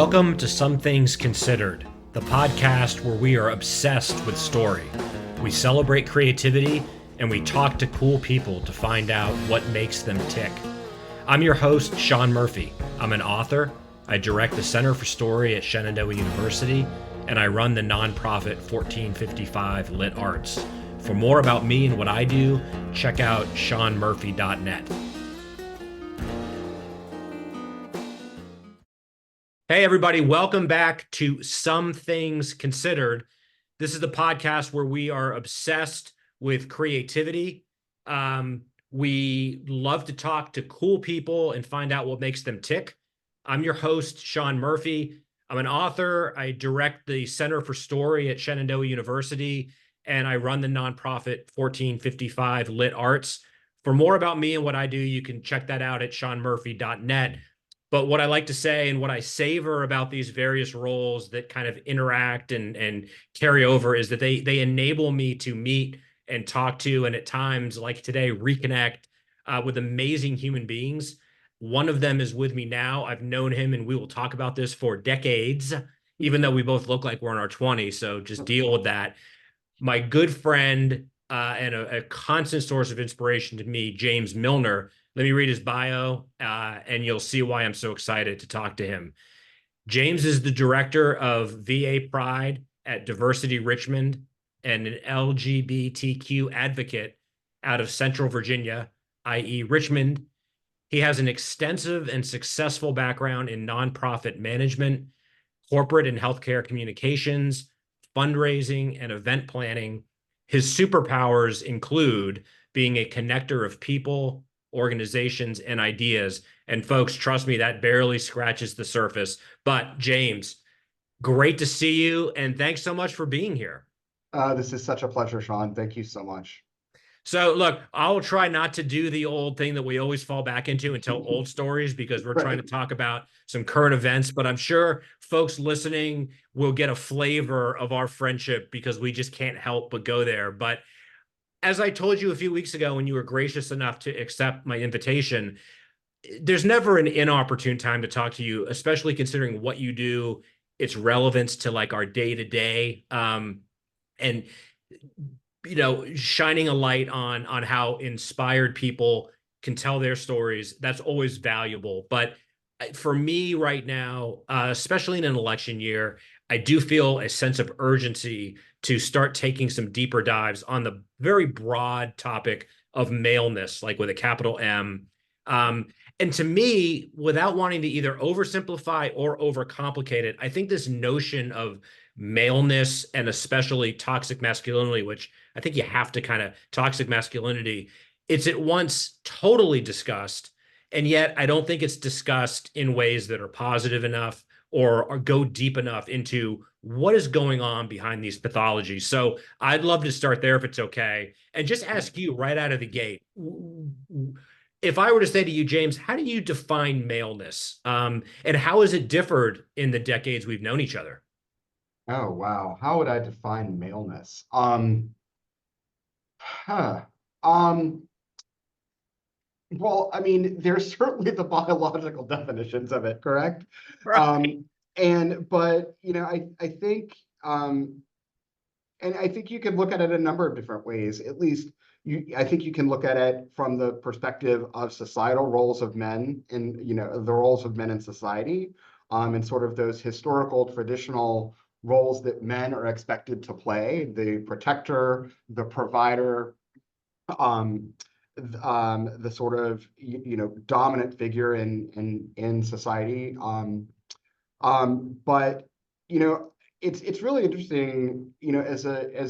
Welcome to Some Things Considered, the podcast where we are obsessed with story. We celebrate creativity and we talk to cool people to find out what makes them tick. I'm your host, Sean Murphy. I'm an author. I direct the Center for Story at Shenandoah University, and I run the nonprofit 1455 Lit Arts. For more about me and what I do, check out seanmurphy.net. Hey, everybody, welcome back to Some Things Considered. This is the podcast where we are obsessed with creativity. We love to talk to cool people and find out what makes them tick. I'm your host, Sean Murphy. I'm an author. I direct the Center for Story at Shenandoah University, and I run the nonprofit 1455 Lit Arts. For more about me and what I do, you can check that out at seanmurphy.net. But what I like to say and what I savor about these various roles that kind of interact and carry over is that they enable me to meet and talk to, and at times, like today, reconnect with amazing human beings. One of them is with me now. I've known him, and we will talk about this for decades, even though we both look like we're in our 20s, so just deal with that. My good friend and a constant source of inspiration to me, James Millner. Let me read his bio, and you'll see why I'm so excited to talk to him. James is the director of VA Pride at Diversity Richmond and an LGBTQ advocate out of Central Virginia, i.e. Richmond. He has an extensive and successful background in nonprofit management, corporate and healthcare communications, fundraising, and event planning. His superpowers include being a connector of people, organizations, and ideas. And folks, trust me, that barely scratches the surface. But James, great to see you, and thanks so much for being here. This is such a pleasure, Sean. Thank you so much. So look, I'll try not to do the old thing that we always fall back into and tell old stories, because we're trying to talk about some current events, but I'm sure folks listening will get a flavor of our friendship because we just can't help but go there. But as I told you a few weeks ago, when you were gracious enough to accept my invitation, there's never an inopportune time to talk to you, especially considering what you do, its relevance to like our day to day, and shining a light on how inspired people can tell their stories. That's always valuable. But for me right now, especially in an election year, I do feel a sense of urgency to start taking some deeper dives on the very broad topic of maleness, like with a capital M. And to me, without wanting to either oversimplify or overcomplicate it, I think this notion of maleness and especially toxic masculinity, which I think you have to kind of toxic masculinity, it's at once totally discussed, and yet I don't think it's discussed in ways that are positive enough or go deep enough into what is going on behind these pathologies. So I'd love to start there if it's okay, and just ask you right out of the gate. If I were to say to you, James, how do you define maleness? And how has it differed in the decades we've known each other? Oh, wow. How would I define maleness? Huh. Um, well, I mean, there's certainly the biological definitions of it, correct? Right. But I think and I think you could look at it a number of different ways. At least I think you can look at it from the perspective of societal roles of men in, the roles of men in society, and sort of those historical traditional roles that men are expected to play: the protector, the provider, the sort of dominant figure in society. But it's really interesting, as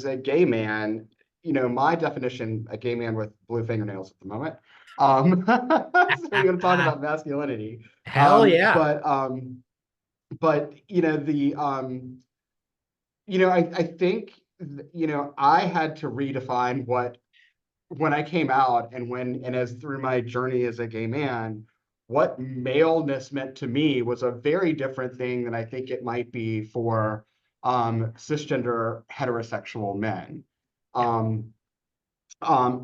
a gay man, my definition, a gay man with blue fingernails at the moment. So you're going to talk about masculinity. Hell yeah. But I think I had to redefine what, when I came out, and as through my journey as a gay man, what maleness meant to me was a very different thing than I think it might be for cisgender heterosexual men,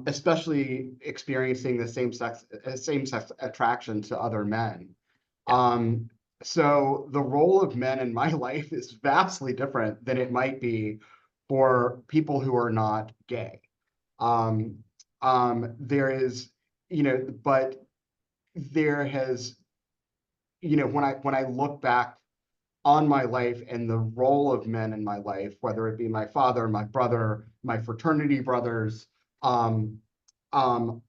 especially experiencing the same sex attraction to other men. So the role of men in my life is vastly different than it might be for people who are not gay. Um, there is, but there has, when I look back on my life and the role of men in my life, whether it be my father, my brother, my fraternity brothers, um, all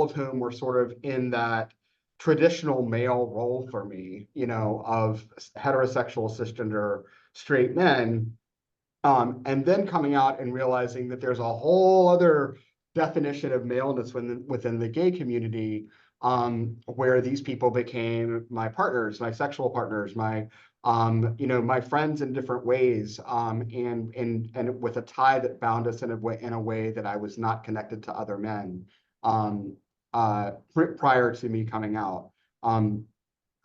of whom were sort of in that traditional male role for me, of heterosexual, cisgender, straight men, and then coming out and realizing that there's a whole other definition of maleness within the gay community, where these people became my partners, my sexual partners, my friends in different ways, and with a tie that bound us in a way that I was not connected to other men, prior to me coming out. Um,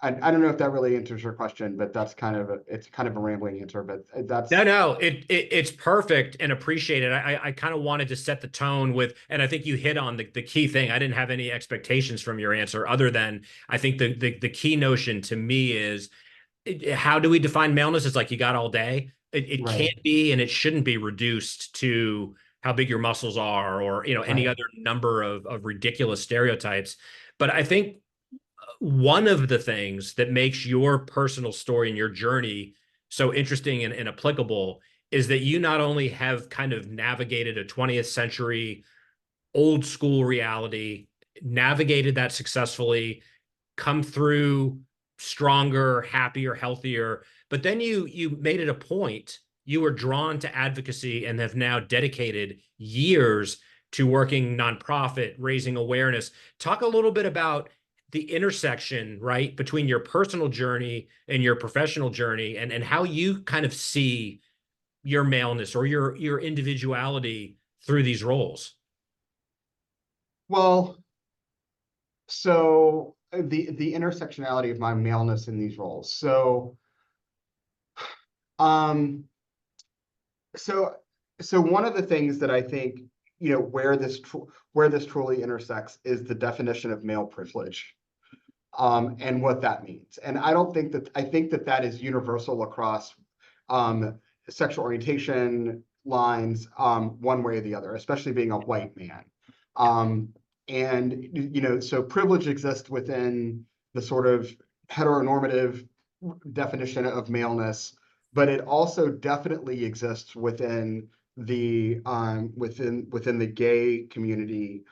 I don't know if that really answers your question, but it's kind of a rambling answer, but No, that's no, it's perfect and appreciated. I kind of wanted to set the tone with, and I think you hit on the key thing. I didn't have any expectations from your answer other than I think the key notion to me is how do we define maleness? It's like you got all day. It right, can't be and it shouldn't be reduced to how big your muscles are or any right. other number of ridiculous stereotypes. But I think one of the things that makes your personal story and your journey so interesting and applicable is that you not only have kind of navigated a 20th century old school reality, navigated that successfully, come through stronger, happier, healthier, but then you made it a point. You were drawn to advocacy and have now dedicated years to working nonprofit, raising awareness. Talk a little bit about the intersection, right, between your personal journey and your professional journey and how you kind of see your maleness or your individuality through these roles. Well, so the intersectionality of my maleness in these roles. Um, so so one of the things that I think, where this truly intersects is the definition of male privilege, and what that means. And I think that that is universal across, um, sexual orientation lines, one way or the other, especially being a white man. Um, and so privilege exists within the sort of heteronormative definition of maleness, but it also definitely exists within the gay community,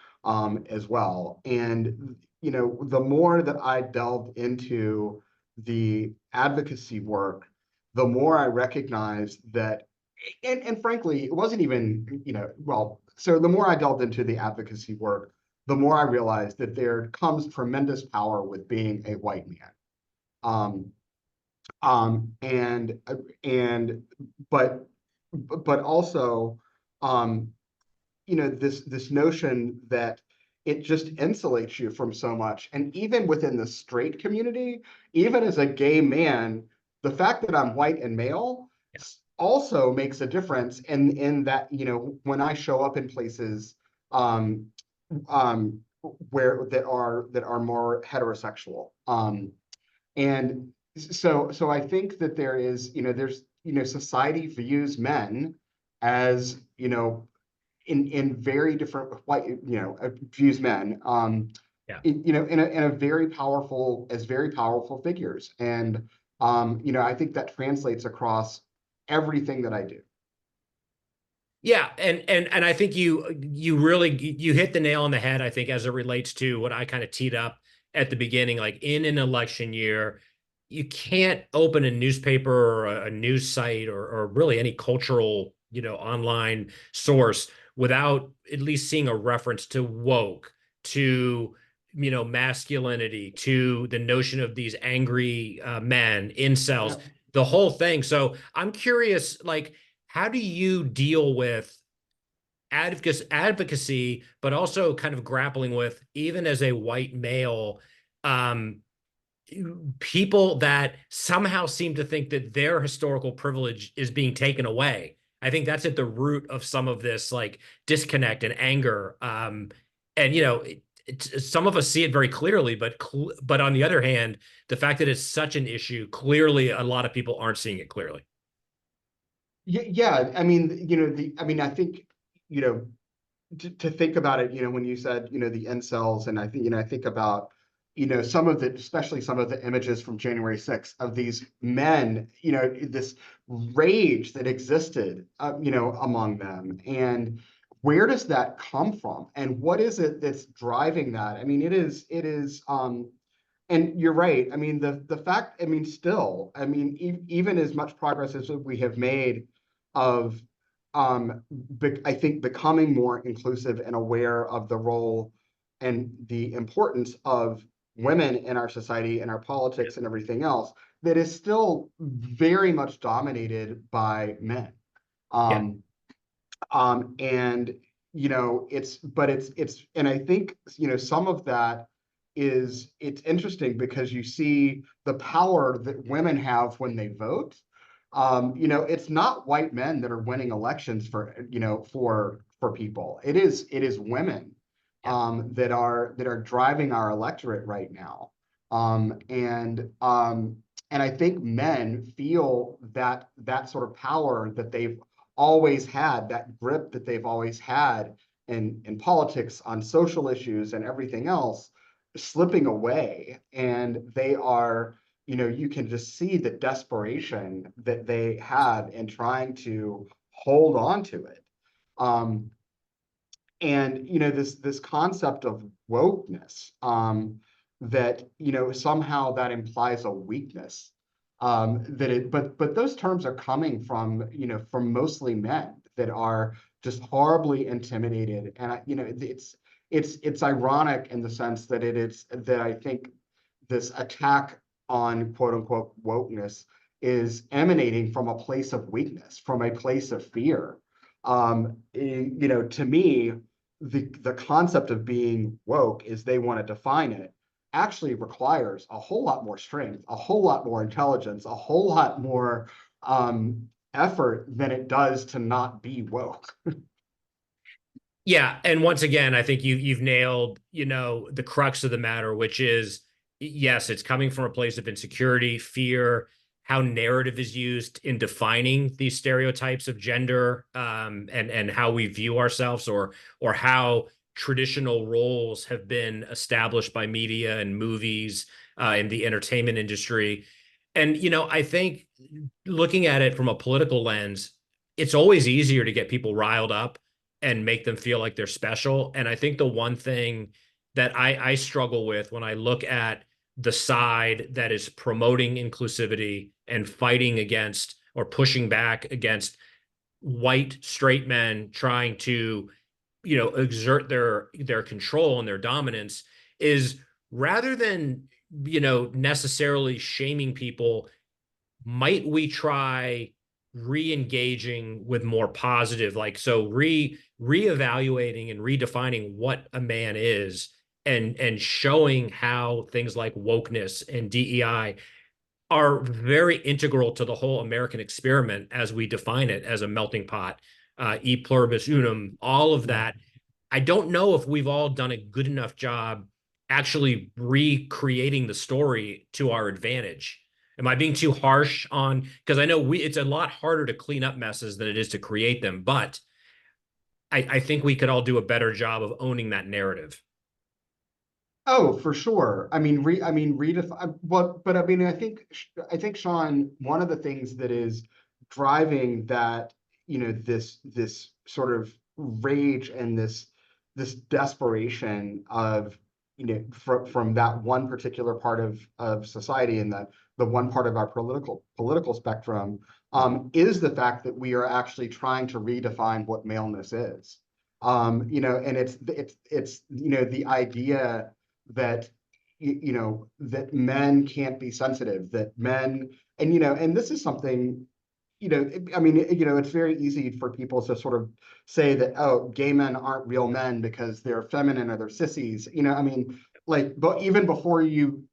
as well. And the more that I delved into the advocacy work, the more I recognized that, and frankly, it wasn't even, so the more I delved into the advocacy work, the more I realized that there comes tremendous power with being a white man. Um, um, and and but also, um, this notion that it just insulates you from so much. And even within the straight community, even as a gay man, the fact that I'm white and male also makes a difference in that, when I show up in places, um, um, that are more heterosexual. And so I think that society views men as, in very different white, views men, Yeah. in a very powerful figures. And, I think that translates across everything that I do. Yeah, and I think you really you hit the nail on the head, I think, as it relates to what I kind of teed up at the beginning. Like in an election year, you can't open a newspaper or a news site or really any cultural, online source without at least seeing a reference to woke, to masculinity, to the notion of these angry men, incels, Yeah. the whole thing. So I'm curious, like, how do you deal with advocacy, but also kind of grappling with, even as a white male, um, people that somehow seem to think that their historical privilege is being taken away? I think that's at the root of some of this like disconnect and anger. And some of us see it very clearly, but on the other hand, the fact that it's such an issue, clearly a lot of people aren't seeing it clearly. Yeah, I mean, I think, you know, to think about it, when you said, the incels, and I think, I think about, some of the, especially some of the images from January 6th of these men, this rage that existed, among them. And where does that come from? And what is it that's driving that? I mean, and you're right. I mean, the fact, I mean, still, I mean, even as much progress as we have made of, I think, becoming more inclusive and aware of the role and the importance of women in our society and our politics and everything else, that is still very much dominated by men. Yeah. Um, and and I think, some of that it's interesting because you see the power that women have when they vote. It's not white men that are winning elections for people. It is women Yeah. that are driving our electorate right now. And I think men feel that sort of power that they've always had, that grip that they've always had in politics, on social issues and everything else, slipping away. And they are, you can just see the desperation that they have in trying to hold on to it. Um, and this concept of wokeness, that somehow that implies a weakness, but those terms are coming from mostly men that are just horribly intimidated. And it's ironic in the sense that it is that I think this attack on quote unquote wokeness is emanating from a place of weakness, from a place of fear. To me, the concept of being woke, as they want to define it, actually requires a whole lot more strength, a whole lot more intelligence, a whole lot more effort than it does to not be woke. Yeah, and once again, I think you've nailed, the crux of the matter, which is yes, it's coming from a place of insecurity, fear, how narrative is used in defining these stereotypes of gender, and how we view ourselves, or how traditional roles have been established by media and movies, in the entertainment industry. And I think looking at it from a political lens, it's always easier to get people riled up and make them feel like they're special. And I think the one thing that I struggle with when I look at the side that is promoting inclusivity and fighting against or pushing back against white straight men trying to, exert their control and their dominance, is rather than, necessarily shaming people, might we try re-engaging with more positive, like, so reevaluating and redefining what a man is, and showing how things like wokeness and DEI are very integral to the whole American experiment as we define it as a melting pot, e pluribus unum, all of Yeah. that. I don't know if we've all done a good enough job actually recreating the story to our advantage. Am I being too harsh on? Because I know it's a lot harder to clean up messes than it is to create them, but I think we could all do a better job of owning that narrative. Oh, for sure. Redefine what, but I think, Sean, one of the things that is driving that, this sort of rage and this desperation of, from that one particular part of society, and the one part of our political spectrum, is the fact that we are actually trying to redefine what maleness is. And it's the idea that that men can't be sensitive, that men, and this is something, it's very easy for people to sort of say that, oh, gay men aren't real men because they're feminine or they're sissies, like, but even before even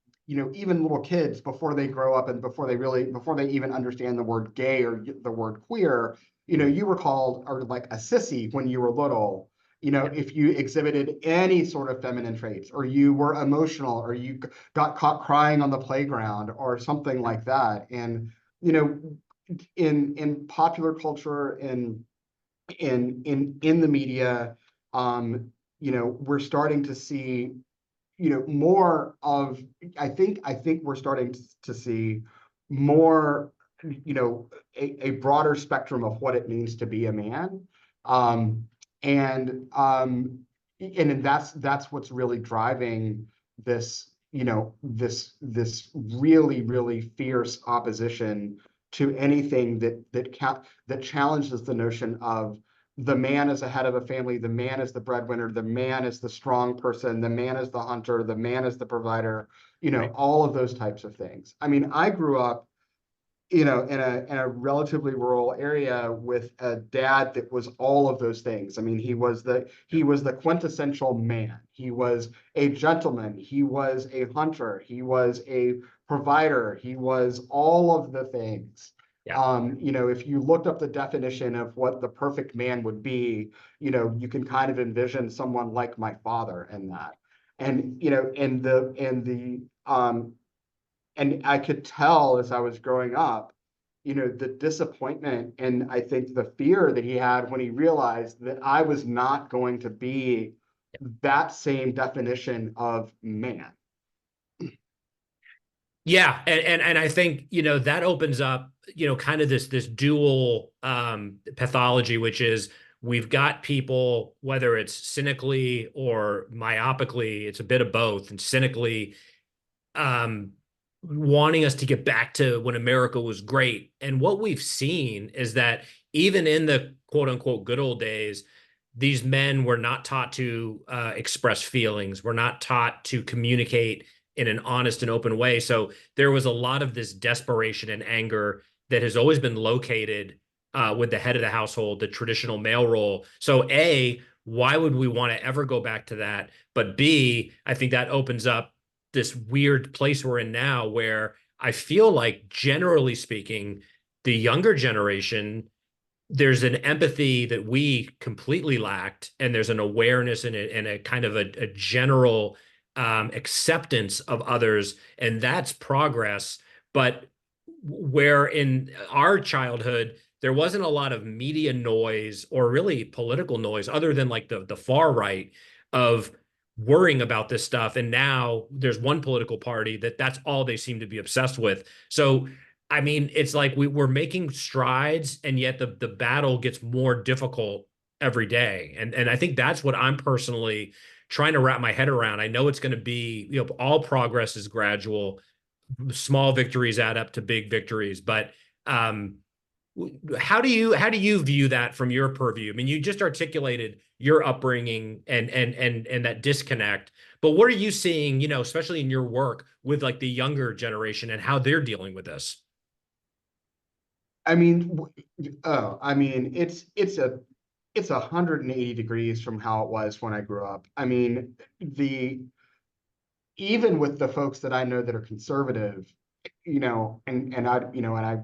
little kids, before they grow up and before they even understand the word gay or the word queer, you were called, or like, a sissy when you were little. if you exhibited any sort of feminine traits, or you were emotional, or you got caught crying on the playground or something like that. And, in popular culture, in the media, we're starting to see, more of, I think we're starting to see more, a broader spectrum of what it means to be a man. Um, and that's what's really driving this, this really, really fierce opposition to anything that challenges the notion of the man as a head of a family, the man is the breadwinner, the man is the strong person, the man is the hunter, the man is the provider, Right. all of those types of things. I mean, I grew up, in a relatively rural area with a dad that was all of those things. I mean, he was the quintessential man. He was a gentleman. He was a hunter. He was a provider. He was all of the things. Yeah. If you looked up the definition of what the perfect man would be, you can kind of envision someone like my father in that. And, and I could tell as I was growing up, the disappointment, and I think the fear that he had when he realized that I was not going to be that same definition of man. Yeah, and I think that opens up kind of this dual pathology, which is we've got people, whether it's cynically or myopically, it's a bit of both, and cynically um, wanting us to get back to when America was great. And what we've seen is that even in the quote unquote good old days, these men were not taught to express feelings, were not taught to communicate in an honest and open way. So there was a lot of this desperation and anger that has always been located with the head of the household, the traditional male role. So A, why would we want to ever go back to that? But B, I think that opens up this weird place we're in now where I feel like, generally speaking, the younger generation, there's an empathy that we completely lacked, and there's an awareness and a kind of a general acceptance of others, and that's progress. But where in our childhood, there wasn't a lot of media noise or really political noise other than like the far right of worrying about this stuff. And now there's one political party that's all they seem to be obsessed with. So I mean, it's like we're making strides, and yet the battle gets more difficult every day. And I think that's what I'm personally trying to wrap my head around. I know it's going to be, all progress is gradual. Small victories add up to big victories, but how do you view that from your purview? I mean, you just articulated your upbringing and that disconnect, but what are you seeing, especially in your work with like the younger generation and how they're dealing with this? I mean, I mean, it's 180 degrees from how it was when I grew up. I mean, even with the folks that I know that are conservative, and I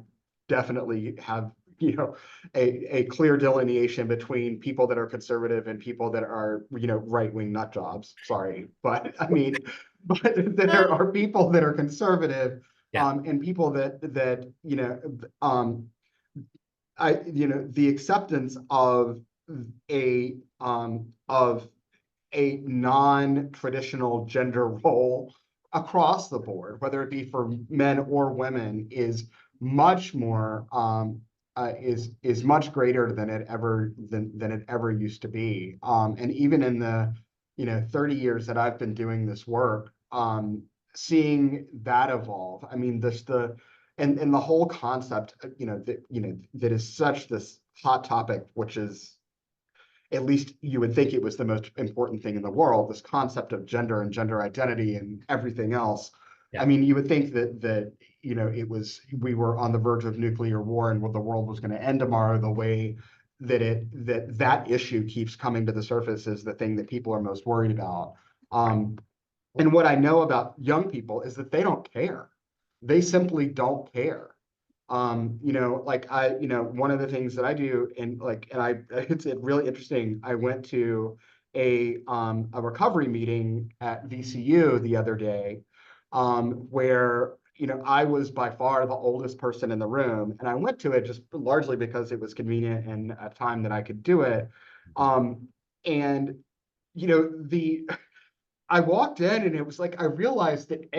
definitely have, a clear delineation between people that are conservative and people that are, right-wing nut jobs. Sorry, but I mean, but there are people that are conservative, Yeah. and people that the acceptance of a non-traditional gender role across the board, whether it be for men or women, is much more is much greater than it ever used to be. And even in the 30 years that I've been doing this work, seeing that evolve. I mean, and the whole concept, that is such this hot topic, which is, at least you would think it was the most important thing in the world, this concept of gender and gender identity and everything else. I Yeah. mean, you would think we were on the verge of nuclear war and the world was going to end tomorrow. The way that issue keeps coming to the surface is the thing that people are most worried about. And what I know about young people is that they don't care. They simply don't care. Like one of the things that I do it's really interesting. I went to a recovery meeting at VCU the other day, where I was by far the oldest person in the room, and I went to it just largely because it was convenient and a time that I could do it. And the I walked in and it was like I realized that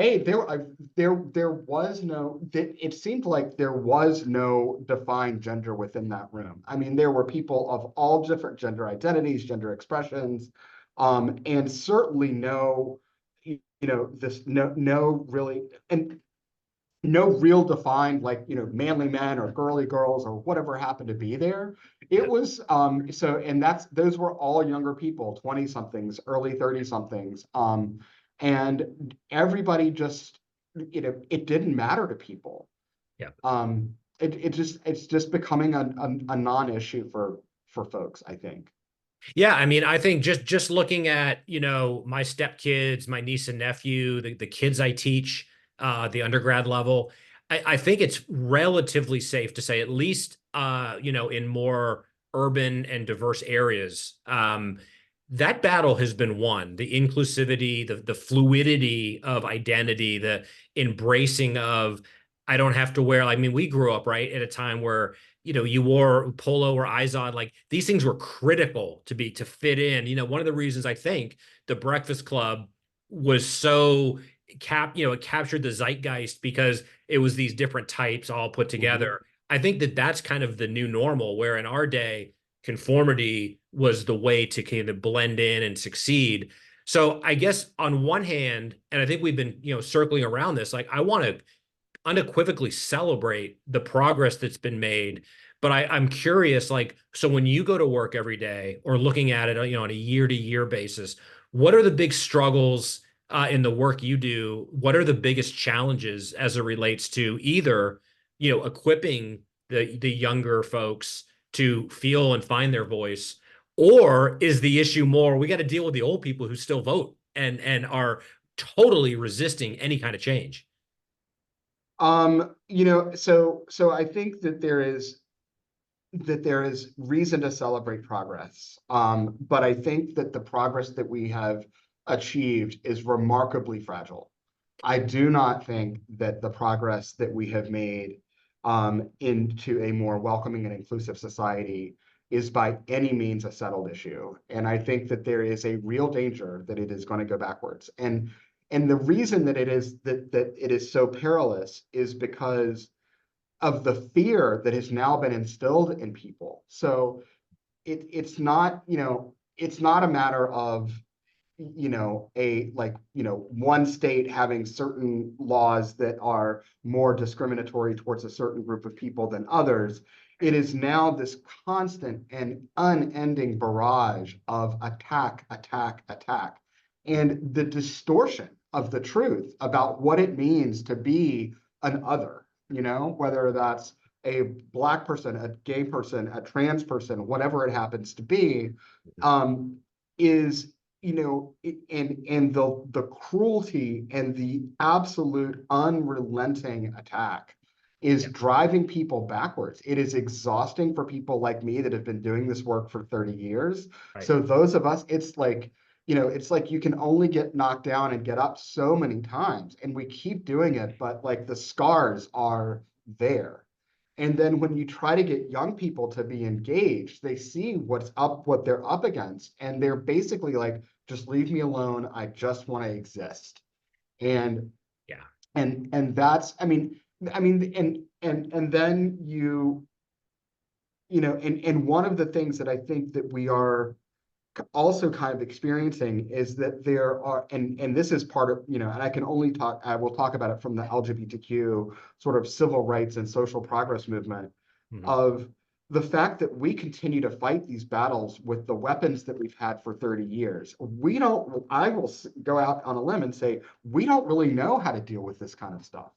there was no that it seemed like there was no defined gender within that room. I mean, there were people of all different gender identities, gender expressions, and certainly this no really and no real defined like manly men or girly girls or whatever happened to be there. It was and those were all younger people, 20 somethings, early 30 somethings, and everybody just it didn't matter to people. Yeah. It's just becoming a non-issue for folks, I think. Yeah, I mean, I think just looking at, my stepkids, my niece and nephew, the kids I teach, the undergrad level, I think it's relatively safe to say, at least in more urban and diverse areas, that battle has been won. The inclusivity, the fluidity of identity, the embracing of I don't have to wear, I mean, we grew up right at a time where you wore polo or Izod, like these things were critical to fit in. One of the reasons I think the Breakfast Club was so it captured the zeitgeist because it was these different types all put together. I think that's kind of the new normal, where in our day, conformity was the way to kind of blend in and succeed. So I guess on one hand, and I think we've been, circling around this, like I want to unequivocally celebrate the progress that's been made. But I'm curious, like, so when you go to work every day or looking at it, on a year-to-year basis, what are the big struggles in the work you do? What are the biggest challenges as it relates to either, equipping the younger folks to feel and find their voice, or is the issue more we got to deal with the old people who still vote and are totally resisting any kind of change? So I think that there is reason to celebrate progress. But I think that the progress that we have achieved is remarkably fragile. I do not think that the progress that we have made into a more welcoming and inclusive society is by any means a settled issue. And I think that there is a real danger that it is going to go backwards. And the reason that it is so perilous is because of the fear that has now been instilled in people. So it's not, it's not a matter of, one state having certain laws that are more discriminatory towards a certain group of people than others. It is now this constant and unending barrage of attack, attack, attack, and the distortion of the truth about what it means to be an other, whether that's a Black person, a gay person, a trans person, whatever it happens to be, is and the cruelty and the absolute unrelenting attack is driving people backwards. It is exhausting for people like me that have been doing this work for 30 years. Right. So those of us, it's like you can only get knocked down and get up so many times, and we keep doing it, but like the scars are there. And then when you try to get young people to be engaged, they see what they're up against, and they're basically like, just leave me alone. I just want to exist. And Yeah. and that's, and then and one of the things that I think that we are also kind of experiencing is that there are, and this is part of, and I will talk about it from the LGBTQ sort of civil rights and social progress movement, of the fact that we continue to fight these battles with the weapons that we've had for 30 years. I will go out on a limb and say, we don't really know how to deal with this kind of stuff,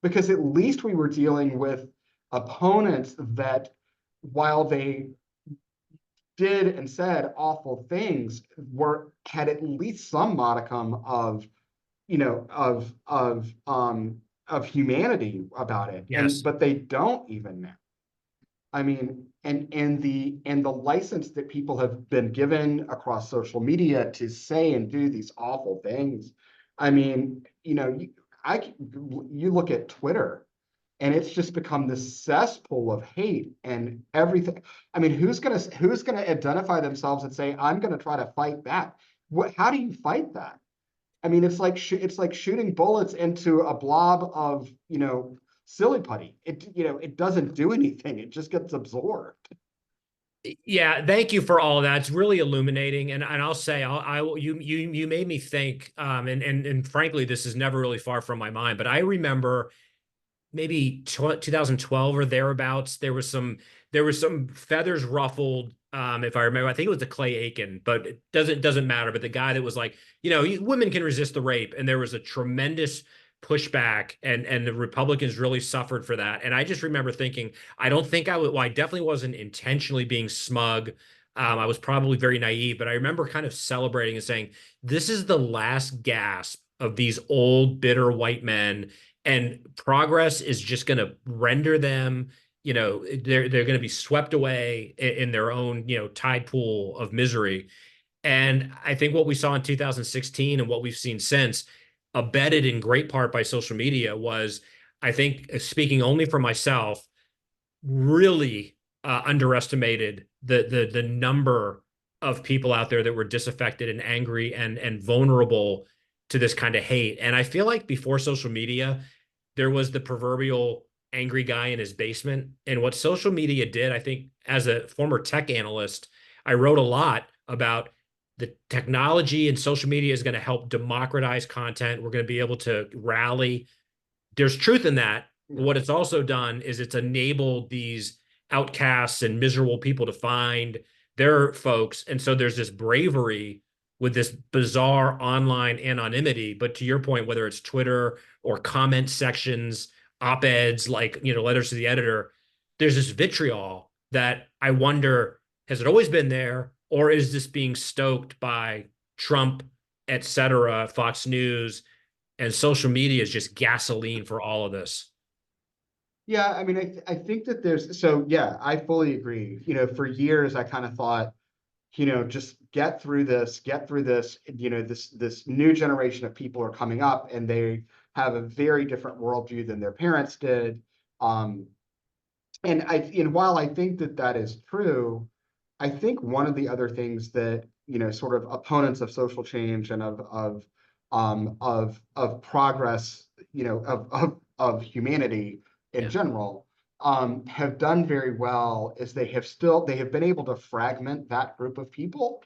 because at least we were dealing with opponents that, while they did and said awful things, had at least some modicum of of humanity about it. Yes. But they don't even now. I mean, and the license that people have been given across social media to say and do these awful things. I mean, you look at Twitter, and it's just become this cesspool of hate and everything. I mean, who's gonna identify themselves and say, I'm gonna try to fight back? How do you fight that? I mean, it's like shooting bullets into a blob of, silly putty. It doesn't do anything. It just gets absorbed. Yeah, thank you for all of that. It's really illuminating, and I'll say you made me think, and frankly, this is never really far from my mind. But I remember maybe 2012 or thereabouts. There was some feathers ruffled. If I remember, I think it was the Clay Aiken, but it doesn't matter. But the guy that was like, women can resist the rape, and there was a tremendous pushback, and the Republicans really suffered for that. And I just remember thinking, I don't think I would. Well, I definitely wasn't intentionally being smug. I was probably very naive, but I remember kind of celebrating and saying, "This is the last gasp of these old, bitter white men." And progress is just going to render them, they're going to be swept away in their own, tide pool of misery. And I think what we saw in 2016 and what we've seen since, abetted in great part by social media, was, I think, speaking only for myself, really underestimated the number of people out there that were disaffected and angry and vulnerable to this kind of hate. And I feel like before social media, there was the proverbial angry guy in his basement. And what social media did, I think, as a former tech analyst, I wrote a lot about the technology, and social media is going to help democratize content. We're going to be able to rally. There's truth in that. But what it's also done is it's enabled these outcasts and miserable people to find their folks. And so there's this bravery with this bizarre online anonymity. But to your point, whether it's Twitter or comment sections, op-eds, like, letters to the editor, there's this vitriol that I wonder, has it always been there, or is this being stoked by Trump, et cetera, Fox News, and social media is just gasoline for all of this? Yeah, I mean, I think that yeah, I fully agree. For years I kind of thought, just get through this. This new generation of people are coming up, and they have a very different worldview than their parents did. Um, and while I think that that is true, I think one of the other things that, sort of opponents of social change and of progress, of humanity in Yeah. general, have done very well is they have been able to fragment that group of people.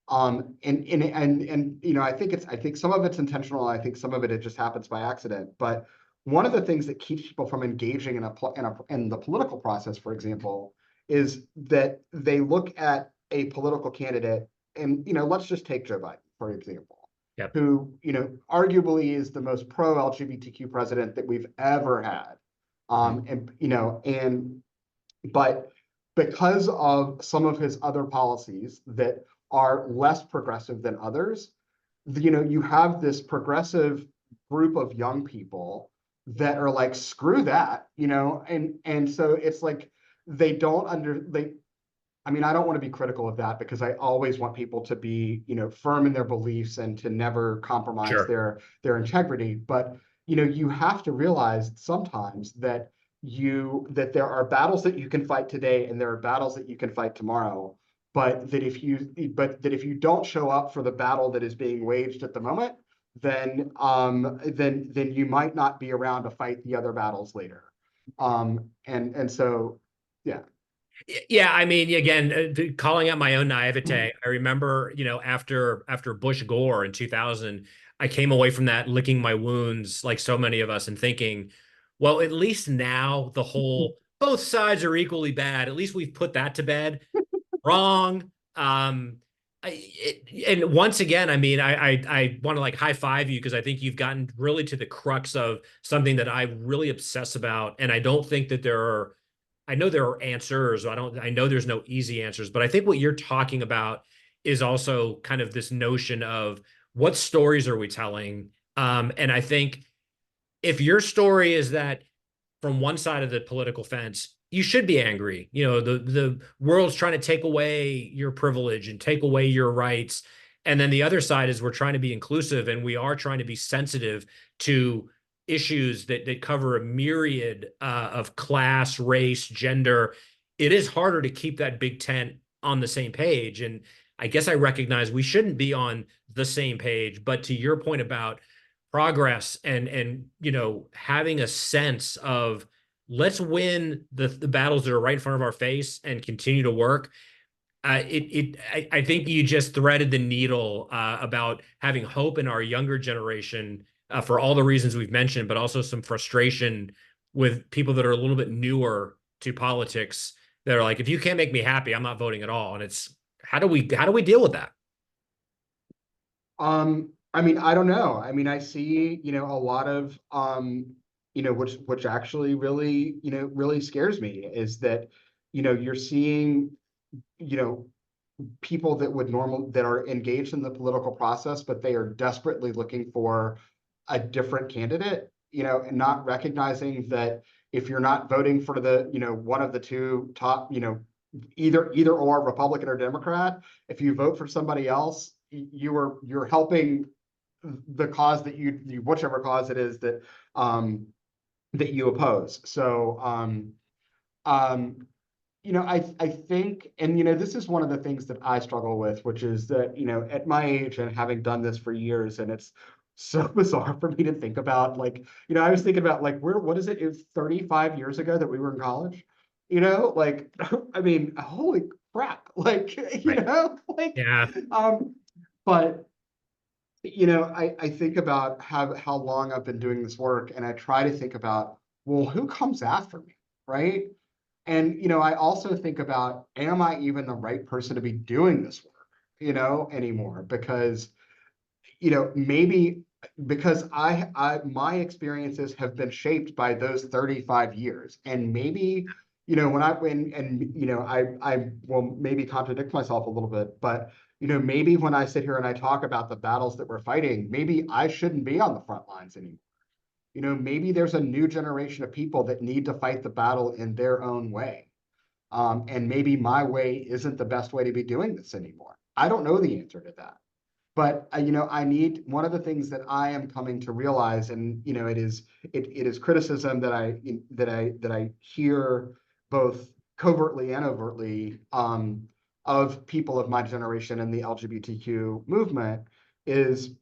And I think some of it's intentional. I think some of it just happens by accident. But one of the things that keeps people from engaging in the political process, for example, is that they look at a political candidate, and let's just take Joe Biden, for example, Yep. who arguably is the most pro LGBTQ president that we've ever had. And but because of some of his other policies that are less progressive than others, you have this progressive group of young people that are like, screw that, and so it's like they don't under they I mean, I don't want to be critical of that, because I always want people to be, firm in their beliefs and to never compromise Sure. their integrity. But, you have to realize sometimes that there are battles that you can fight today, and there are battles that you can fight tomorrow. But that if you don't show up for the battle that is being waged at the moment, then you might not be around to fight the other battles later. And so, yeah. Yeah, I mean, again, calling out my own naivete. I remember, after Bush Gore in 2000, I came away from that licking my wounds, like so many of us, and thinking, well, at least now the whole both sides are equally bad. At least we've put that to bed. Wrong. And once again, I mean, I want to like high five you, because I think you've gotten really to the crux of something that I really obsess about, and I don't think that I know there are answers. I know there's no easy answers, but I think what you're talking about is also kind of this notion of what stories are we telling? And I think if your story is that from one side of the political fence, you should be angry. You know, the world's trying to take away your privilege and take away your rights. And then the other side is we're trying to be inclusive and we are trying to be sensitive to issues that cover a myriad of class, race, gender. It is harder to keep that big tent on the same page. And I guess I recognize we shouldn't be on the same page. But to your point about progress and you know, having a sense of let's win the battles that are right in front of our face and continue to work. I think you just threaded the needle about having hope in our younger generation for all the reasons we've mentioned, but also some frustration with people that are a little bit newer to politics. That are like, if you can't make me happy, I'm not voting at all. And it's how do we deal with that? I mean, I don't know. I mean, I see, you know, a lot of, you know, which actually really, you know, really scares me is that, you know, you're seeing, you know, people that are engaged in the political process, but they are desperately looking for a different candidate, you know, and not recognizing that if you're not voting for the, you know, one of the two top, you know, either or Republican or Democrat, if you vote for somebody else, you're helping the cause that you whichever cause it is um that you oppose. So um you know, I think, and you know, this is one of the things that I struggle with, which is that, you know, at my age and having done this for years, and it's so bizarre for me to think about, like, you know, I was thinking about like what is it? It was 35 years ago that we were in college, you know, like I mean, holy crap, like, you Right. know, like, Yeah. um, but you know, I think about how long I've been doing this work, and I try to think about, well, who comes after me, right? And you know, I also think about, am I even the right person to be doing this work, you know, anymore? Because, you know, maybe because I my experiences have been shaped by those 35 years. And maybe, you know, when and you know, I will maybe contradict myself a little bit, but you know, maybe when I sit here and I talk about the battles that we're fighting, maybe I shouldn't be on the front lines anymore. You know, maybe there's a new generation of people that need to fight the battle in their own way. And maybe my way isn't the best way to be doing this anymore. I don't know the answer to that. But you know, I need one of the things that I am coming to realize, and you know, it is criticism that I hear both covertly and overtly of people of my generation and the LGBTQ movement is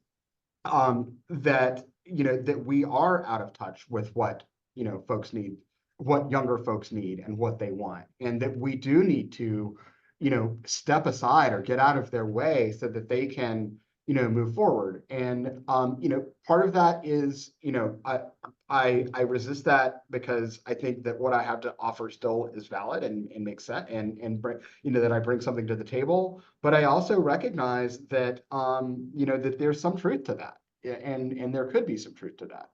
that you know that we are out of touch with what you know folks need, what younger folks need, and what they want, and that we do need to you know step aside or get out of their way so that they can you know move forward. And you know part of that is you know I resist that because I think that what I have to offer still is valid and makes sense and bring, you know that I bring something to the table. But I also recognize that you know that there's some truth to that. Yeah, and there could be some truth to that.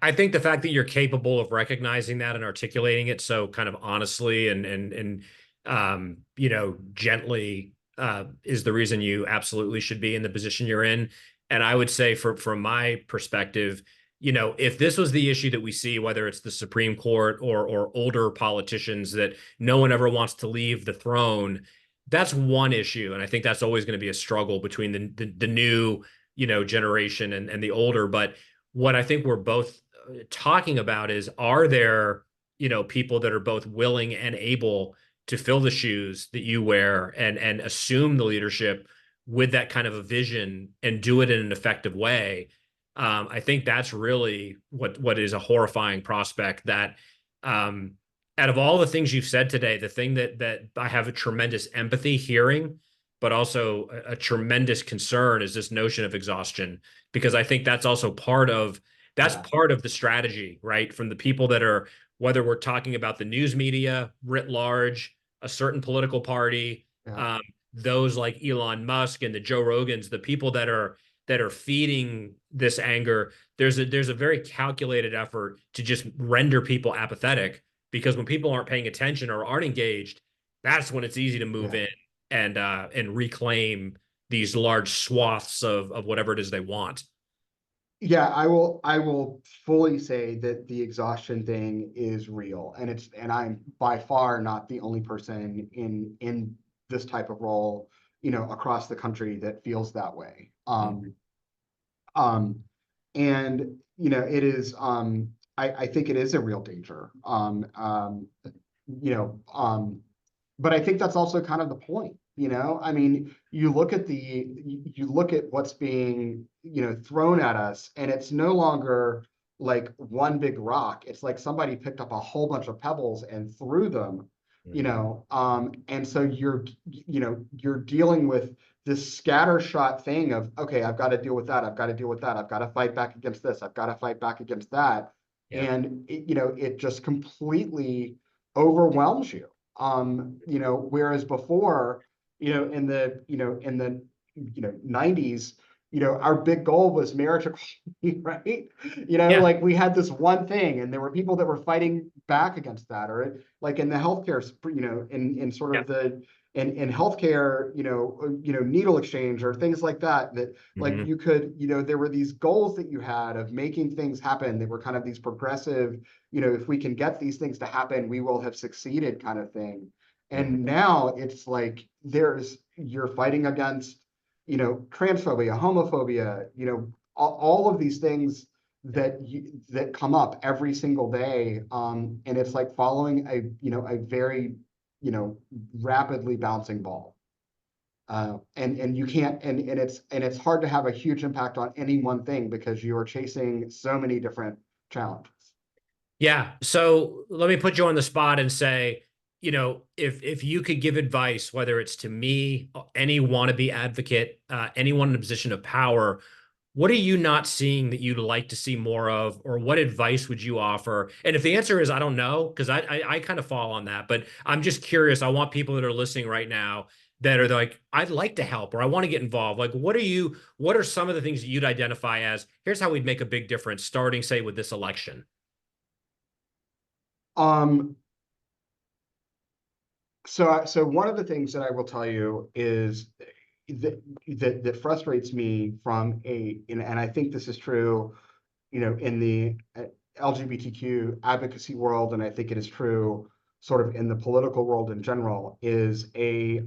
I think the fact that you're capable of recognizing that and articulating it so kind of honestly and you know, gently is the reason you absolutely should be in the position you're in. And I would say from my perspective, you know, if this was the issue that we see, whether it's the Supreme Court or older politicians that no one ever wants to leave the throne, that's one issue. And I think that's always going to be a struggle between the new, you know, generation and the older. But what I think we're both talking about is, are there, you know, people that are both willing and able to fill the shoes that you wear and assume the leadership with that kind of a vision and do it in an effective way? I think that's really what is a horrifying prospect. That um, out of all the things you've said today, the thing that I have a tremendous empathy hearing, but also a tremendous concern is this notion of exhaustion, because I think that's also that's Yeah, part of the strategy, right? From the people that are, whether we're talking about the news media writ large, a certain political party, yeah, um, those like Elon Musk and the Joe Rogans, the people that are feeding this anger. There's a very calculated effort to just render people apathetic, because when people aren't paying attention or aren't engaged, that's when it's easy to move yeah. in and reclaim these large swaths of whatever it is they want. Yeah, I will fully say that the exhaustion thing is real. And I'm by far not the only person in this type of role, across the country that feels that way. Mhm. Um, and it is, I think it is a real danger. You know, but I think that's also kind of the point, I mean, you look at what's being, thrown at us, and it's no longer like one big rock. It's like somebody picked up a whole bunch of pebbles and threw them, Mhm. and so you're dealing with this scattershot thing of, okay, I've got to deal with that, I've got to deal with that, I've got to fight back against this, I've got to fight back against that. Yeah. And it just completely overwhelms you. Whereas before, in the 90s, our big goal was meritocracy, right? Yeah. Like we had this one thing, and there were people that were fighting back against that, or like in the healthcare, in sort Yeah. of the in healthcare, needle exchange or things like that, that like Hmm. you could, there were these goals that you had of making things happen that were kind of these progressive, if we can get these things to happen, we will have succeeded kind of thing. Hmm. And now it's like you're fighting against, transphobia, homophobia, all of these things Yeah. that come up every single day. And it's like following a very, you know, rapidly bouncing ball. And you can't, and it's hard to have a huge impact on any one thing because you are chasing so many different challenges. Yeah. So let me put you on the spot and say, if you could give advice, whether it's to me, any wannabe advocate, anyone in a position of power, what are you not seeing that you'd like to see more of, or what advice would you offer? And if the answer is I don't know, because I kind of fall on that, but I'm just curious. I want people that are listening right now that are like, I'd like to help or I want to get involved. Like, what are some of the things that you'd identify as, here's how we'd make a big difference, starting, say, with this election? Um, so one of the things that I will tell you is that frustrates me and I think this is true, in the LGBTQ advocacy world, and I think it is true sort of in the political world in general, is a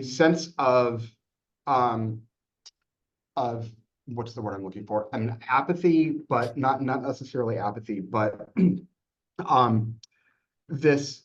sense um, of what's the word I'm looking for? An apathy, but not necessarily apathy, but um, this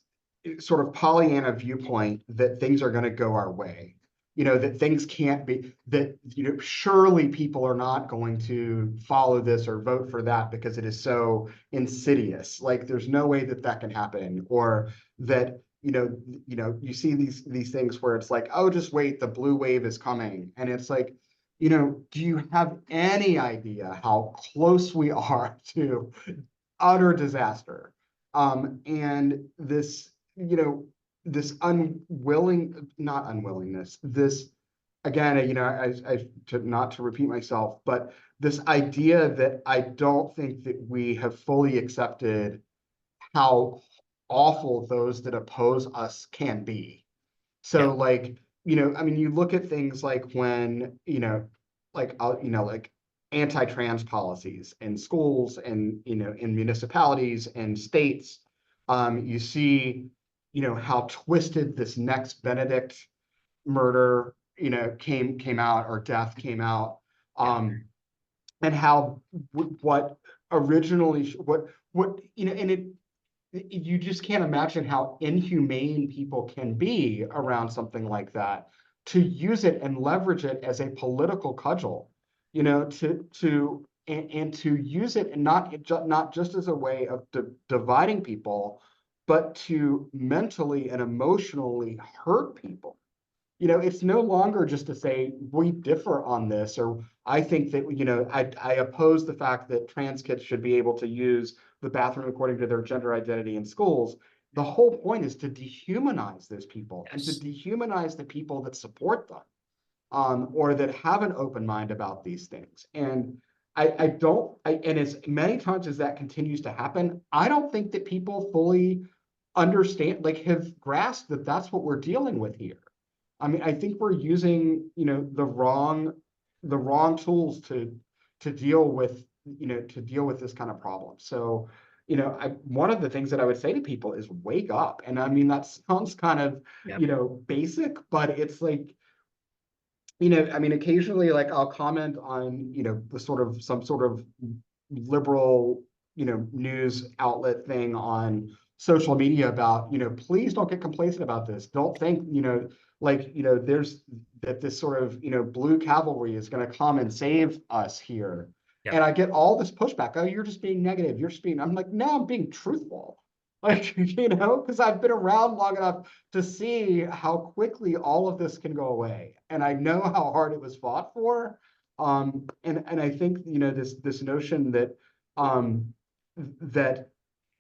sort of Pollyanna viewpoint that things are going to go our way. That things can't be, that, surely people are not going to follow this or vote for that because it is so insidious. Like there's no way that that can happen. Or that, you see these things where it's like, oh, just wait, the blue wave is coming. And it's like, do you have any idea how close we are to utter disaster? And this not unwillingness, this, again, not to repeat myself, but this idea that I don't think that we have fully accepted how awful those that oppose us can be. Yeah. So like, I mean, you look at things like when, like anti-trans policies in schools and, in municipalities and states, you see, how twisted this next Benedict murder, came out, or death came out, Yeah. and how what originally, and you just can't imagine how inhumane people can be around something like that, to use it and leverage it as a political cudgel, and to use it, and not just as a way of dividing people, but to mentally and emotionally hurt people. It's no longer just to say we differ on this, or I think that, I oppose the fact that trans kids should be able to use the bathroom according to their gender identity in schools. The whole point is to dehumanize those people and to Yes. dehumanize the people that support them, or that have an open mind about these things. And I don't, and as many times as that continues to happen, I don't think that people fully understand, like have grasped that that's what we're dealing with here. I mean, I think we're using, the wrong the wrong tools to deal with, to deal with this kind of problem. So, one of the things that I would say to people is wake up. And I mean, that sounds kind of, Yeah. basic, but it's like, I mean, occasionally, like I'll comment on, the sort of some sort of liberal, news outlet thing on social media about, please don't get complacent about this. Don't think, like, there's that this sort of, blue cavalry is going to come and save us here. Yeah. And I get all this pushback. Oh, you're just being negative. You're just being, I'm like, no, I'm being truthful. Like, because I've been around long enough to see how quickly all of this can go away. And I know how hard it was fought for. And I think, this notion that um, that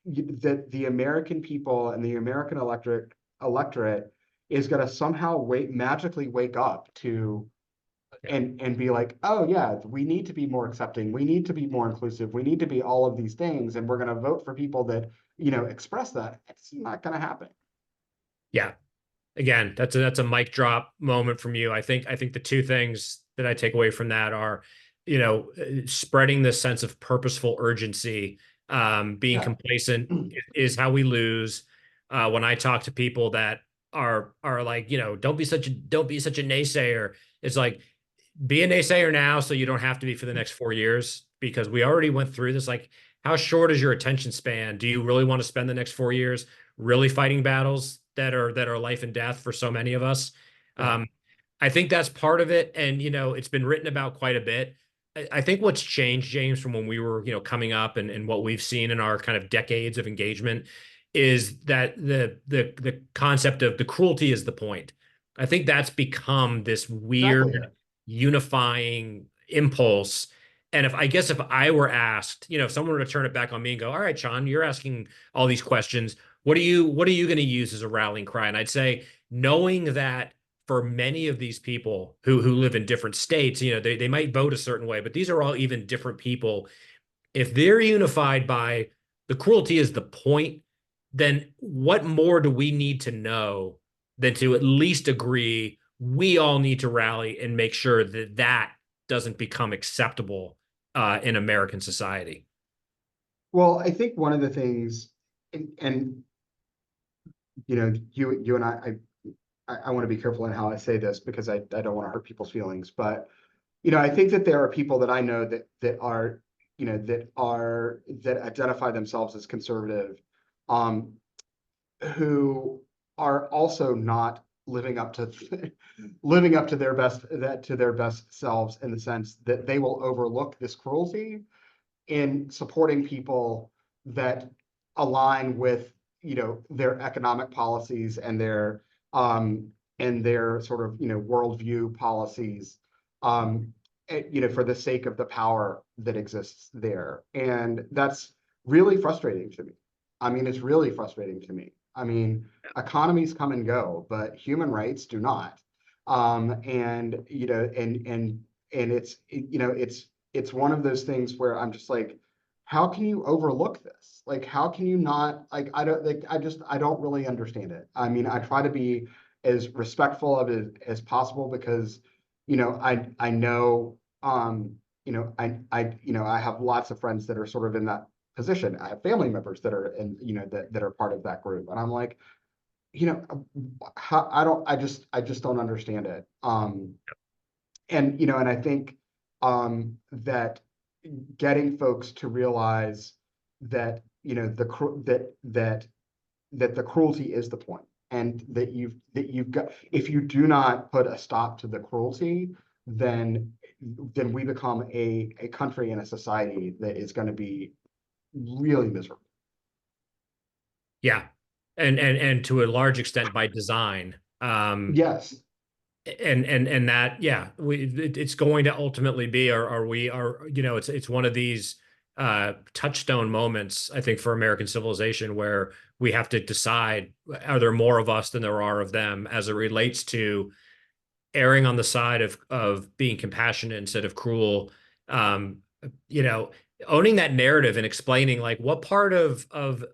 that the American people and the American electorate is going to somehow magically wake up to Yeah. and be like, oh yeah, we need to be more accepting, we need to be more inclusive, we need to be all of these things, and we're going to vote for people that express that. It's not going to happen. Yeah. Again, that's a mic drop moment from you. I think the two things that I take away from that are, spreading this sense of purposeful urgency. Being Yeah. complacent is how we lose. When I talk to people that are like, don't be such a naysayer. It's like, be a naysayer now so you don't have to be for the next 4 years, because we already went through this. Like, how short is your attention span? Do you really want to spend the next 4 years really fighting battles that are life and death for so many of us? Yeah. Um, I think that's part of it, and it's been written about quite a bit. I think what's changed, James, from when we were coming up, and what we've seen in our kind of decades of engagement, is that the concept of the cruelty is the point. I think that's become this Exactly. weird unifying impulse. And if I were asked, if someone were to turn it back on me and go, all right, Sean, you're asking all these questions. What are you going to use as a rallying cry? And I'd say, knowing that for many of these people who live in different states, they might vote a certain way, but these are all even different people. If they're unified by the cruelty is the point, then what more do we need to know than to at least agree we all need to rally and make sure that that doesn't become acceptable in American society? Well, I think one of the things, and you and I want to be careful in how I say this because I don't want to hurt people's feelings, but I think that there are people that I know that are, that identify themselves as conservative, um, who are also not living up to living up to their best selves, in the sense that they will overlook this cruelty in supporting people that align with their economic policies and their sort of worldview policies, um for the sake of the power that exists there. And that's really frustrating to me. I mean, it's really frustrating to me. I mean, economies come and go, but human rights do not. And it's one of those things where I'm just like, how can you overlook this? Like, how can you not, like, I don't like, I don't really understand it. I mean, I try to be as respectful of it as possible because, I know, I have lots of friends that are sort of in that position. I have family members that are in, that are part of that group. And I'm like, how, I just don't understand it. And I think that getting folks to realize that that the cruelty is the point, and that you've got, if you do not put a stop to the cruelty, then we become a country and a society that is going to be really miserable. Yeah. And to a large extent by design. Yes. And that, yeah, it's going to ultimately be, it's one of these touchstone moments, I think, for American civilization, where we have to decide, are there more of us than there are of them, as it relates to erring on the side of being compassionate instead of cruel. um you know Owning that narrative and explaining, like, what part of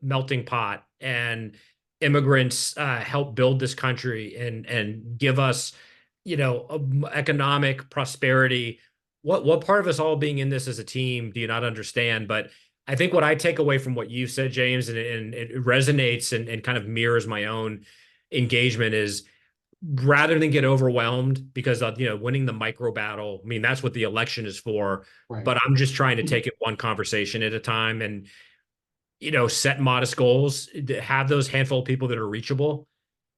melting pot and immigrants help build this country and give us economic prosperity. what part of us all being in this as a team do you not understand? But I think what I take away from what you said, James, and it resonates and kind of mirrors my own engagement is rather than get overwhelmed because of, winning the micro battle. I mean, that's what the election is for. Right. But I'm just trying to take it one conversation at a time and, set modest goals, have those handful of people that are reachable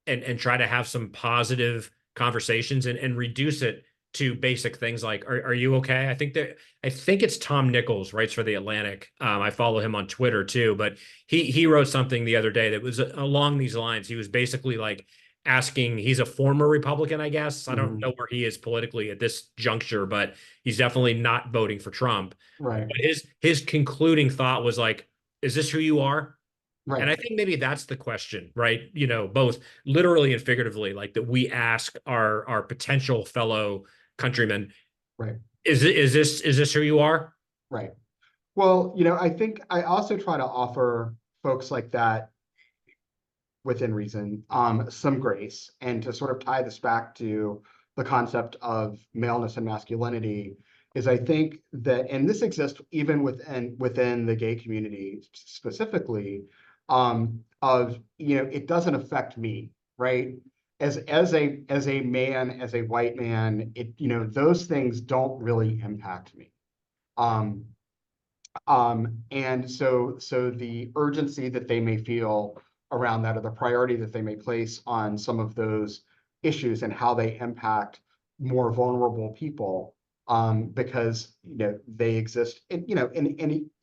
and try to have some positive conversations and reduce it to basic things like, are you okay? I think it's Tom Nichols writes for the Atlantic. I follow him on Twitter too, but he wrote something the other day that was along these lines. He was basically like asking, he's a former Republican, I guess. I don't know where he is politically at this juncture, but he's definitely not voting for Trump. Right. But his concluding thought was like, is this who you are? And Right. I think maybe that's the question, right? Both literally and figuratively, like that we ask our potential fellow countrymen, Right. is this who you are? Right. Well, I think I also try to offer folks like that within reason, some grace, and to sort of tie this back to the concept of maleness and masculinity is I think that, and this exists even within the gay community specifically, of it doesn't affect me, right? As a man, as a white man, those things don't really impact me. Um, and so the urgency that they may feel around that, or the priority that they may place on some of those issues and how they impact more vulnerable people, because they exist, and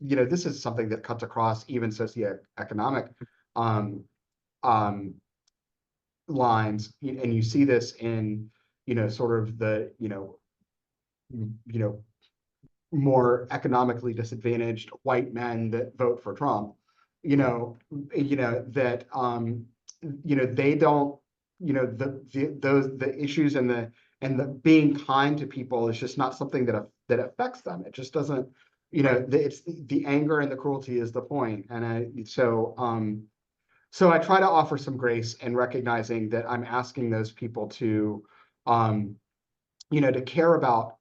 this is something that cuts across even socioeconomic um, um, lines, and you see this in sort of the you know more economically disadvantaged white men that vote for Trump, that they don't, the issues and the being kind to people is just not something that affects them. It just doesn't, it's the anger and the cruelty is the point. And so I try to offer some grace and recognizing that I'm asking those people to, um, to care about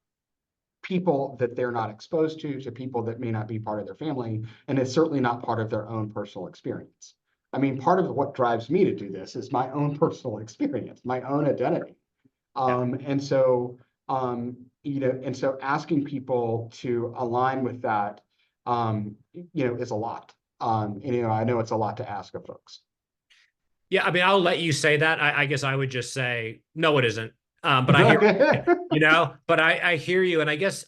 people that they're not exposed to people that may not be part of their family, and it's certainly not part of their own personal experience. I mean, part of what drives me to do this is my own personal experience, my own identity. Yeah. And so asking people to align with that, is a lot. And I know it's a lot to ask of folks. Yeah, I mean, I'll let you say that. I guess I would just say, no, it isn't. But I hear, Okay. but I hear you. And I guess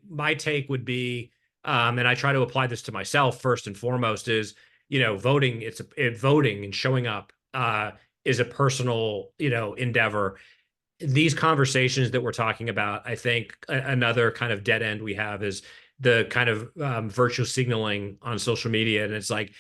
my take would be, and I try to apply this to myself first and foremost is, voting, voting and showing up, is a personal, endeavor. These conversations that we're talking about, I think another kind of dead end we have is the kind of virtue signaling on social media. And it's like,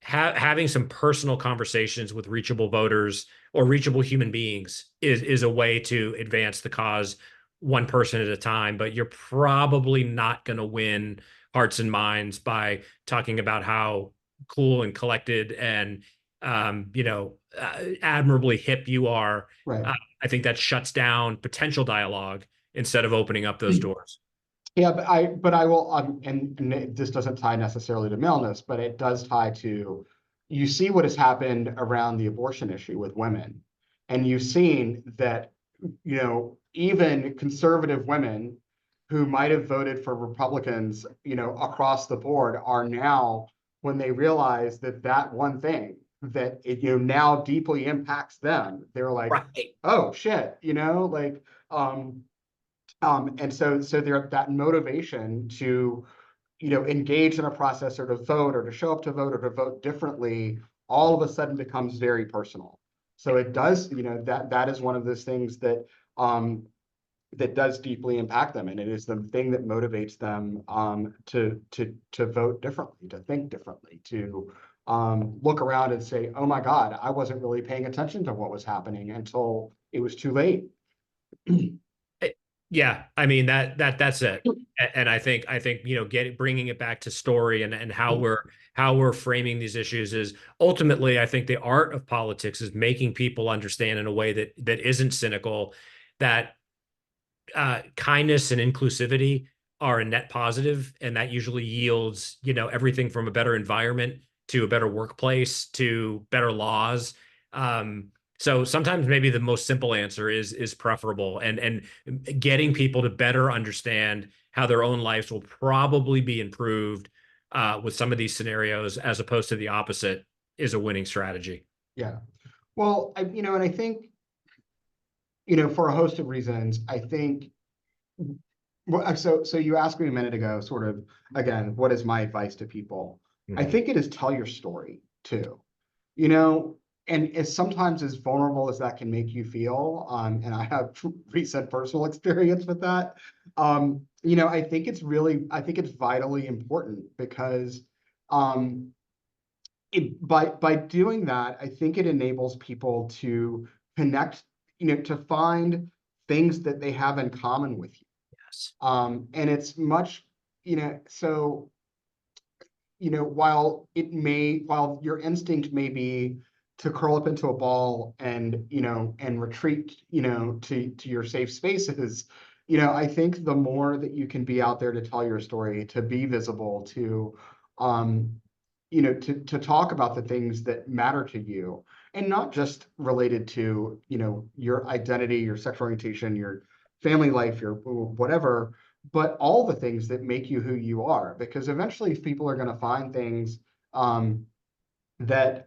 having some personal conversations with reachable voters or reachable human beings is a way to advance the cause one person at a time. But you're probably not going to win hearts and minds by talking about how cool and collected and admirably hip you are. Right. I think that shuts down potential dialogue instead of opening up those doors. Yeah, but I will, and this doesn't tie necessarily to maleness, but it does tie to, you see what has happened around the abortion issue with women, and you've seen that, even conservative women who might have voted for Republicans, across the board are now, when they realize that that one thing that it, now deeply impacts them, they're like, Right. oh shit, like, and so there that motivation to, engage in a process or to vote or to show up to vote or to vote differently, all of a sudden becomes very personal. So it does, that is one of those things that does deeply impact them, and it is the thing that motivates them, to vote differently, to think differently, to look around and say, oh my God, I wasn't really paying attention to what was happening until it was too late. Yeah, I mean that's it. And I think bringing it back to story and how we're framing these issues is ultimately, I think the art of politics is making people understand in a way that isn't cynical, that kindness and inclusivity are a net positive, and that usually yields, everything from a better environment to a better workplace to better laws. So sometimes maybe the most simple answer is preferable, and getting people to better understand how their own lives will probably be improved with some of these scenarios, as opposed to the opposite, is a winning strategy. Yeah. Well, and I think, for a host of reasons, I think, well, so you asked me a minute ago, sort of, again, what is my advice to people? I Mhm. think it is tell your story too, you know, and as sometimes as vulnerable as that can make you feel, and I have recent personal experience with that, I think it's vitally important because, um, by doing that, I think it enables people to connect, to find things that they have in common with you. Yes. And it's much, so, while your instinct may be to curl up into a ball and, and retreat, to your safe spaces, I think the more that you can be out there to tell your story, to be visible, um, to talk about the things that matter to you, and not just related to, your identity, your sexual orientation, your family life, your whatever, but all the things that make you who you are, because eventually people are going to find things, that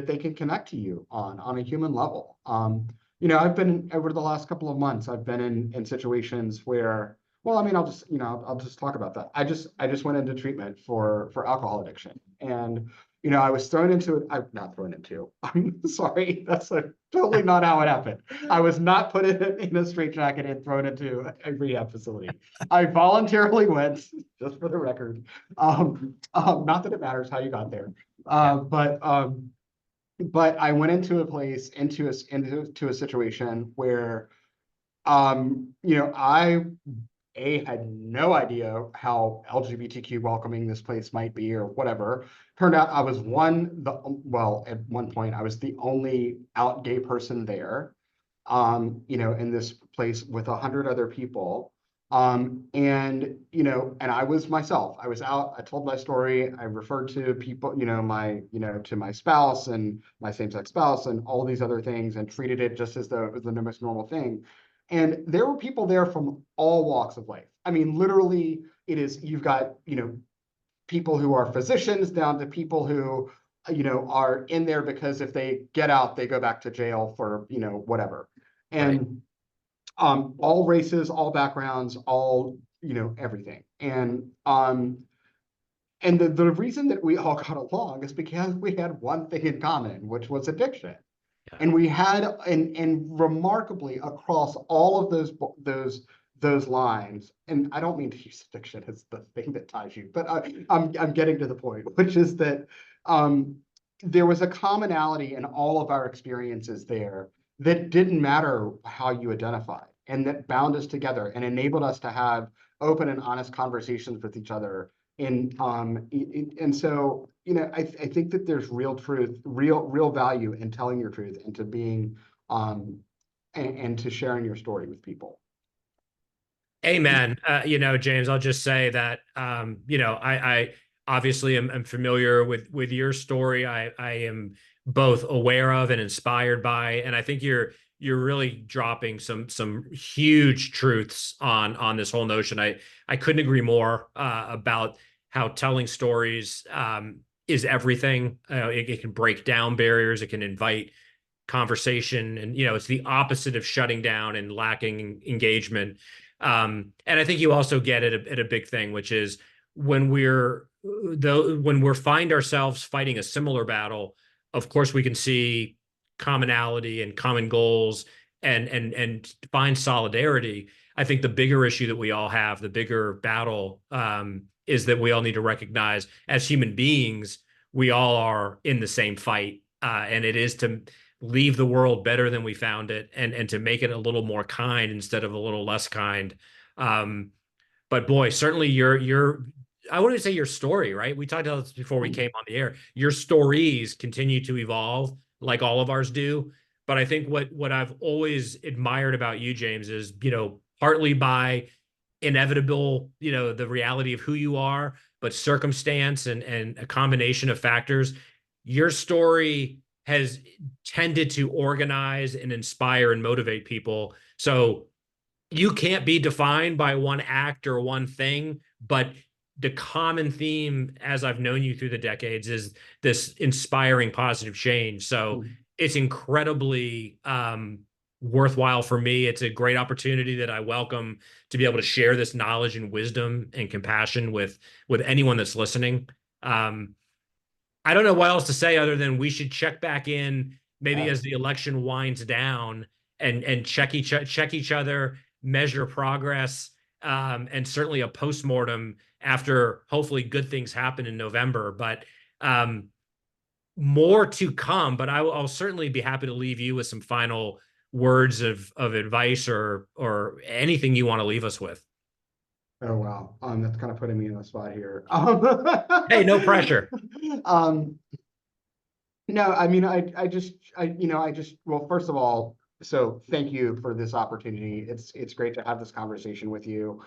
they can connect to you on a human level. I've been, over the last couple of months, I've been in situations where, well, I mean, I'll just talk about that. I just went into treatment for alcohol addiction, and I was thrown into it. I'm not thrown into. I'm sorry, totally not how it happened. I was not put in a straitjacket and thrown into a rehab facility. I voluntarily went, just for the record. Not that it matters how you got there. Yeah. But I went into a place, into a situation where, I had no idea how LGBTQ welcoming this place might be or whatever. Turned out I was at one point I was the only out gay person there, in this place with 100 other people. And I was myself. I was out, I told my story, I referred to people, to my spouse and my same-sex spouse and all these other things, and treated it just as though it was the most normal thing. And there were people there from all walks of life. I mean, literally, you've got, people who are physicians down to people who, are in there because if they get out, they go back to jail for, whatever. Right. And all races, all backgrounds, all, everything. And the reason that we all got along is because we had one thing in common, which was addiction. Yeah. And we had, and remarkably across all of those lines, and I don't mean to use addiction as the thing that ties you, but I'm getting to the point, which is that, there was a commonality in all of our experiences there that didn't matter how you identified, and that bound us together and enabled us to have open and honest conversations with each other. And so, I think that there's real truth, real value in telling your truth, and to being, and to sharing your story with people. Amen. James, I'll just say that, I obviously am familiar with your story. I am both aware of and inspired by, and I think you're really dropping some huge truths on this whole notion. I couldn't agree more about how telling stories is everything. It can break down barriers. It can invite conversation, and it's the opposite of shutting down and lacking engagement. And I think you also get at a big thing, which is when when we find ourselves fighting a similar battle, of course we can see commonality and common goals, and find solidarity. I think the bigger issue that we all have, the bigger battle, is that we all need to recognize, as human beings, we all are in the same fight, and it is to leave the world better than we found it, and to make it a little more kind instead of a little less kind. Um, but boy, certainly your I wouldn't say your story, right? We talked about this before we came on the air. Your stories continue to evolve like all of ours do, But I think what I've always admired about you, James, is, partly by inevitable, the reality of who you are, but circumstance and a combination of factors, your story has tended to organize and inspire and motivate people. So you can't be defined by one act or one thing, but the common theme, as I've known you through the decades, is this inspiring positive change. So it's incredibly worthwhile for me. It's a great opportunity that I welcome to be able to share this knowledge and wisdom and compassion with anyone that's listening. I don't know what else to say other than we should check back in maybe as the election winds down and check each other, measure progress, and certainly a postmortem after hopefully good things happen in November. But more to come. But I'll certainly be happy to leave you with some final words of advice or anything you want to leave us with. Oh, wow. That's kind of putting me in the spot here. Hey, no pressure. No, I mean, well, first of all, so thank you for this opportunity. It's great to have this conversation with you.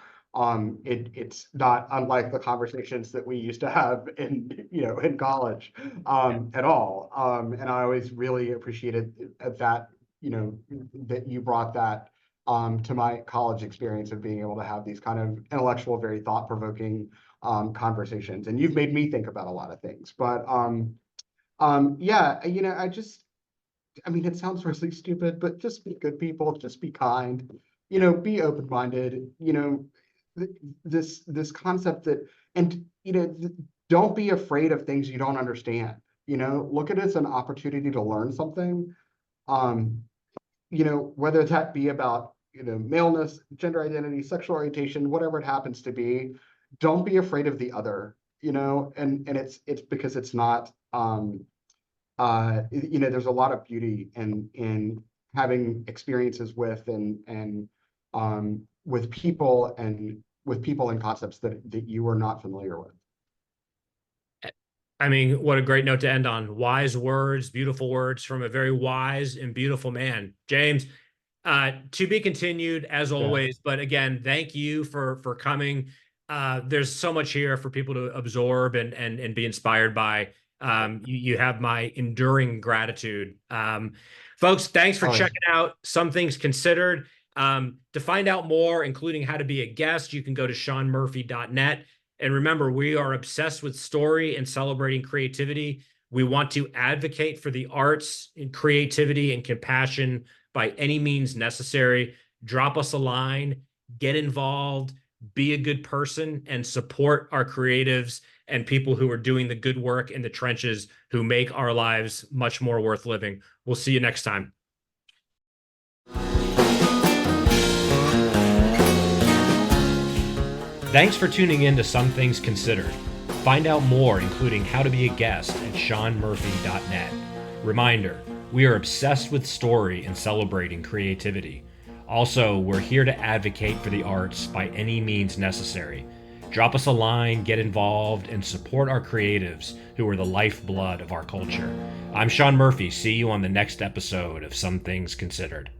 It's not unlike the conversations that we used to have in college, at all. And I always really appreciated that, that you brought that to my college experience of being able to have these kind of intellectual, very thought-provoking conversations. And you've made me think about a lot of things. But yeah, I mean, it sounds really stupid, but just be good people, just be kind, be open-minded, this concept that, and, don't be afraid of things you don't understand, look at it as an opportunity to learn something, whether that be about, maleness, gender identity, sexual orientation, whatever it happens to be, don't be afraid of the other, and it's because it's not, there's a lot of beauty in having experiences with and with people and concepts that you are not familiar with. I mean, what a great note to end on. Wise words, beautiful words from a very wise and beautiful man. James, to be continued as always, but again, thank you for coming. There's so much here for people to absorb and be inspired by. You have my enduring gratitude. Folks, thanks for checking out Some Things Considered. To find out more, including how to be a guest, you can go to seanmurphy.net. And remember, we are obsessed with story and celebrating creativity. We want to advocate for the arts and creativity and compassion by any means necessary. Drop us a line, get involved, be a good person, and support our creatives and people who are doing the good work in the trenches who make our lives much more worth living. We'll see you next time. Thanks for tuning in to Some Things Considered. Find out more, including how to be a guest, at seanmurphy.net. Reminder, we are obsessed with story and celebrating creativity. Also, we're here to advocate for the arts by any means necessary. Drop us a line, get involved, and support our creatives who are the lifeblood of our culture. I'm Sean Murphy. See you on the next episode of Some Things Considered.